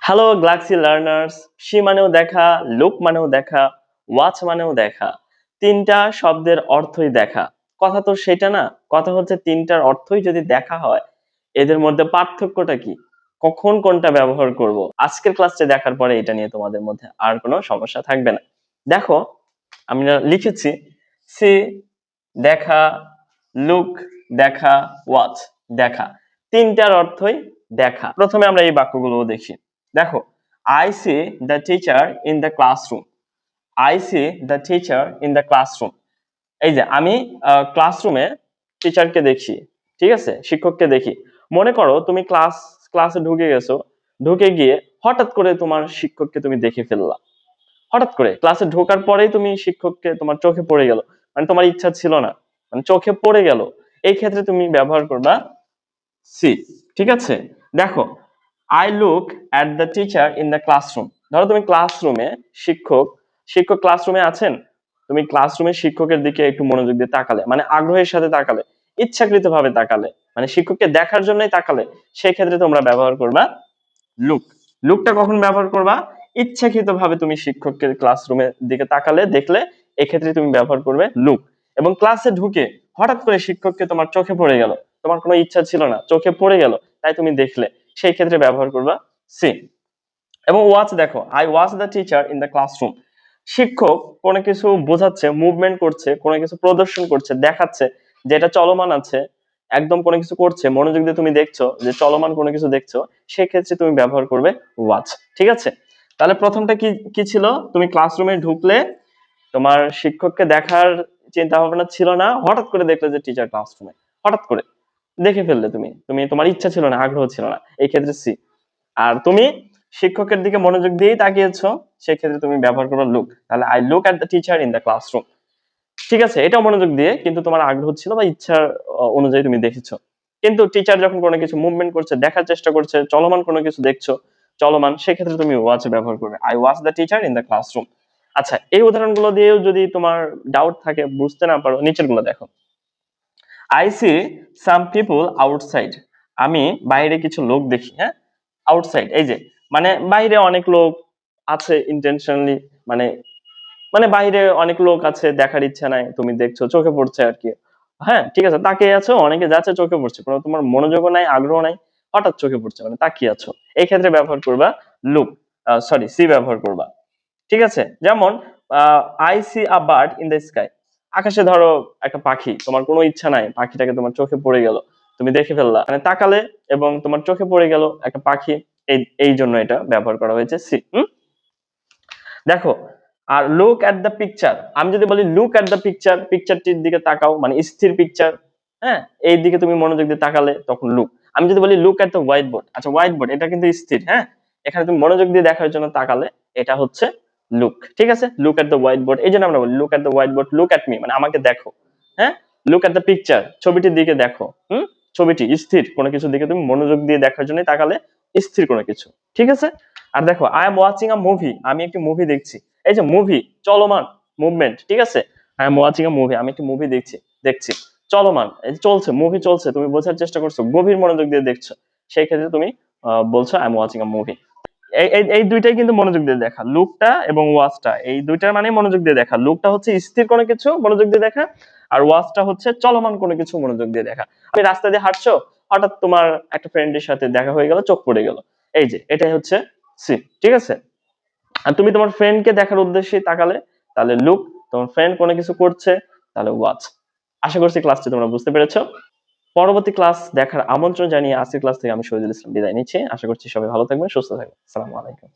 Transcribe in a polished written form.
Hello Galaxy learners, C মানেও দেখা, look মানেও দেখা, ওয়াচ মানেও দেখা। তিনটা শব্দের অর্থই দেখা। কথা তো সেটা না, কথা হচ্ছে তিনটার অর্থই যদি দেখা হয়, এদের মধ্যে পার্থক্যটা কি? কখন কোনটা ব্যবহার করব? আজকের ক্লাসটা দেখার পরে এটা নিয়ে তোমাদের মধ্যে আর কোনো সমস্যা থাকবে না। দেখো, আমরা লিখেছি সি দেখা, লুক দেখা, ওয়াচ দেখা। তিনটার অর্থই দেখা। প্রথমে আমরা এই বাক্যগুলো দেখি। দেখো, I see the teacher in the classroom. I see the teacher in the classroom. এই যে আমি ক্লাসরুমে টিচারকে দেখি, ঠিক আছে, শিক্ষককে দেখি। মনে করো তুমি ক্লাসে ঢুকে গেছো, ঢুকে গিয়ে হঠাৎ করে তোমার শিক্ষককে তুমি দেখে ফেললা। হঠাৎ করে ক্লাসে ঢোকার পরেই তুমি শিক্ষককে তোমার চোখে পড়ে গেল, মানে তোমার ইচ্ছা ছিল না, মানে চোখে পড়ে গেল। এই ক্ষেত্রে তুমি ব্যবহার করবা সি। ঠিক আছে, দেখো, I look at the teacher in the classroom. ধরো তুমি ক্লাসরুমে শিক্ষক ক্লাসরুমে আছেন, তুমি ক্লাসরুমে শিক্ষকের দিকে একটু মনোযোগ দিয়ে তাকালে, মানে আগ্রহের সাথে তাকালে, ইচ্ছাকৃত ভাবে তাকালে, মানে শিক্ষককে দেখার জন্যই তাকালে, সেই ক্ষেত্রে তোমরা ব্যবহার করবা লুক। লুকটা কখন ব্যবহার করবা? ইচ্ছাকৃত ভাবে তুমি শিক্ষককে ক্লাসরুমের দিকে তাকালে, দেখলে, এক্ষেত্রে তুমি ব্যবহার করবে লুক। এবং ক্লাসে ঢুকে হঠাৎ করে শিক্ষককে তোমার চোখে পড়ে গেল, তোমার কোনো ইচ্ছা ছিল না, চোখে পড়ে গেল, তাই তুমি দেখলে, সেই ক্ষেত্রে ব্যবহার করবা সি। এবং ওয়াচ, দেখো, I watch the teacher in the classroom. শিক্ষক কোনো কিছু বোঝাচ্ছে, মুভমেন্ট করছে, কোনো কিছু প্রদর্শন করছে, দেখাচ্ছে যেটা চলমান আছে, একদম কোনো কিছু করছে, মনোযোগ দিয়ে তুমি দেখছো যে চলমান কোনো কিছু দেখছো, সেক্ষেত্রে তুমি ব্যবহার করবে ওয়াচ। ঠিক আছে, তাহলে প্রথমটা কি কি ছিল? তুমি ক্লাসরুমে ঢুকলে, তোমার শিক্ষককে দেখার চিন্তা ভাবনা ছিল না, হঠাৎ করে দেখলে যে টিচার ক্লাসরুমে, হঠাৎ করে দেখে ফেললে, তুমি তুমি তোমার ইচ্ছা ছিল না, আগ্রহ ছিল না, এই ক্ষেত্রে সি। আর তুমি শিক্ষকের দিকে মনোযোগ দিয়েই তাকিয়েছো, সেক্ষেত্রে তুমি ব্যবহার করবে লুক। তাহলে I look at the teacher in the classroom. ঠিক আছে, এটাও মনোযোগ দিয়ে, কিন্তু তোমার আগ্রহ ছিল বা ইচ্ছার অনুযায়ী তুমি দেখেছো। কিন্তু টিচার যখন কোনো কিছু মুভমেন্ট করছে, দেখার চেষ্টা করছে, চলমান কোনো কিছু দেখছো, চলমান, সেক্ষেত্রে তুমি ওয়াচ ব্যবহার করবে। I watch the teacher in the classroom. আচ্ছা, এই উদাহরণগুলো দিয়েও যদি তোমার ডাউট থাকে, বুঝতে না পারো, নিচের গুলো দেখো। I see some people outside. আমি বাইরে কিছু লোক দেখি। হ্যাঁ, আউটসাইড, এই যে, মানে বাইরে অনেক লোক আছে ইন্টেনশনালি, মানে মানে বাইরে অনেক লোক আছে, দেখার ইচ্ছা নাই, তুমি দেখছো, চোখে পড়ছে আর কি। হ্যাঁ, ঠিক আছে, তাকিয়ে আছো, অনেকে যাচ্ছে, চোখে পড়ছে, কোনো তোমার মনোযোগও নাই, আগ্রহ নাই, হঠাৎ চোখে পড়ছে, মানে তাকিয়ে আছো, এই ক্ষেত্রে ব্যবহার করবা লুক, সরি, সি ব্যবহার করবা। ঠিক আছে, যেমন I C a bird in the sky. আকাশে ধরো একটা পাখি, তোমার কোনো ইচ্ছা নাই, পাখিটাকে তোমার চোখে পড়ে গেল, তুমি দেখে ফেললা, মানে তাকালে এবং তোমার চোখে পড়ে গেল একটা পাখি, এই এই জন্য এটা ব্যবহার করা হয়েছে সি। দেখো, আর লুক অ্যাট দ্য পিকচার, আমি যদি বলি লুক অ্যাট দ্য পিকচার, পিকচারটির দিকে তাকাও, মানে স্থির পিকচার, হ্যাঁ, এই দিকে তুমি মনোযোগ দিয়ে তাকালে, তখন লুক। আমি যদি বলি look at the white board, আচ্ছা, হোয়াইট বোর্ড এটা কিন্তু স্থির, হ্যাঁ, এখানে তুমি মনোযোগ দিয়ে দেখার জন্য তাকালে, এটা হচ্ছে লুক। ঠিক আছে, look at the white board, এই জন্য আমরা বলি look at the white board, look at me, মানে আমাকে দেখো। হ্যাঁ, লুক অ্যাট দ্য পিকচার, ছবিটির দিকে দেখো। ছবিটি স্থির কোনো কিছুর দিকে তুমি মনোযোগ দিয়ে দেখার জন্য তাকালে, স্থির কোনো কিছু। ঠিক আছে, আর দেখো, I am watching a movie, আমি একটি মুভি দেখছি। এই যে মুভি, চলমান, মুভমেন্ট। ঠিক আছে, I am watching a movie, আমি একটি মুভি দেখছি, দেখছি, চলমান, এই যে চলছে, মুভি চলছে, তুমি বোঝার চেষ্টা করছো, গভীর মনোযোগ দিয়ে দেখছো, সেই ক্ষেত্রে তুমি বলছো I am watching a movie. এই এই এই দুইটাই কিন্তু মনোযোগ দিয়ে দেখা, লুকটা এবং ওয়াচটা, এই দুইটার মানে মনোযোগ দিয়ে দেখা। লুকটা হচ্ছে স্থির কোনো কিছু মনোযোগ দিয়ে দেখা, আর ওয়াচটা হচ্ছে চলমান কোনো কিছু মনোযোগ দিয়ে দেখা। তুমি রাস্তা দিয়ে হাঁটছো, হঠাৎ তোমার একটা ফ্রেন্ডের সাথে দেখা হয়ে গেল, চোখ পড়ে গেল, এই যে, এটাই হচ্ছে সি। ঠিক আছে, আর তুমি তোমার ফ্রেন্ডকে দেখার উদ্দেশ্যে তাকালে, তাহলে লুক। তোমার ফ্রেন্ড কোনো কিছু করছে, তাহলে ওয়াচ। আশা করছি ক্লাসটি তোমরা বুঝতে পেরেছো। পরবর্তী ক্লাস দেখার আমন্ত্রণ জানিয়ে আজকের ক্লাস থেকে আমি শহীদুল ইসলাম বিদায় নিচ্ছি। আশা করছি সবাই ভালো থাকবেন, সুস্থ থাকবেন। আসসালামু আলাইকুম।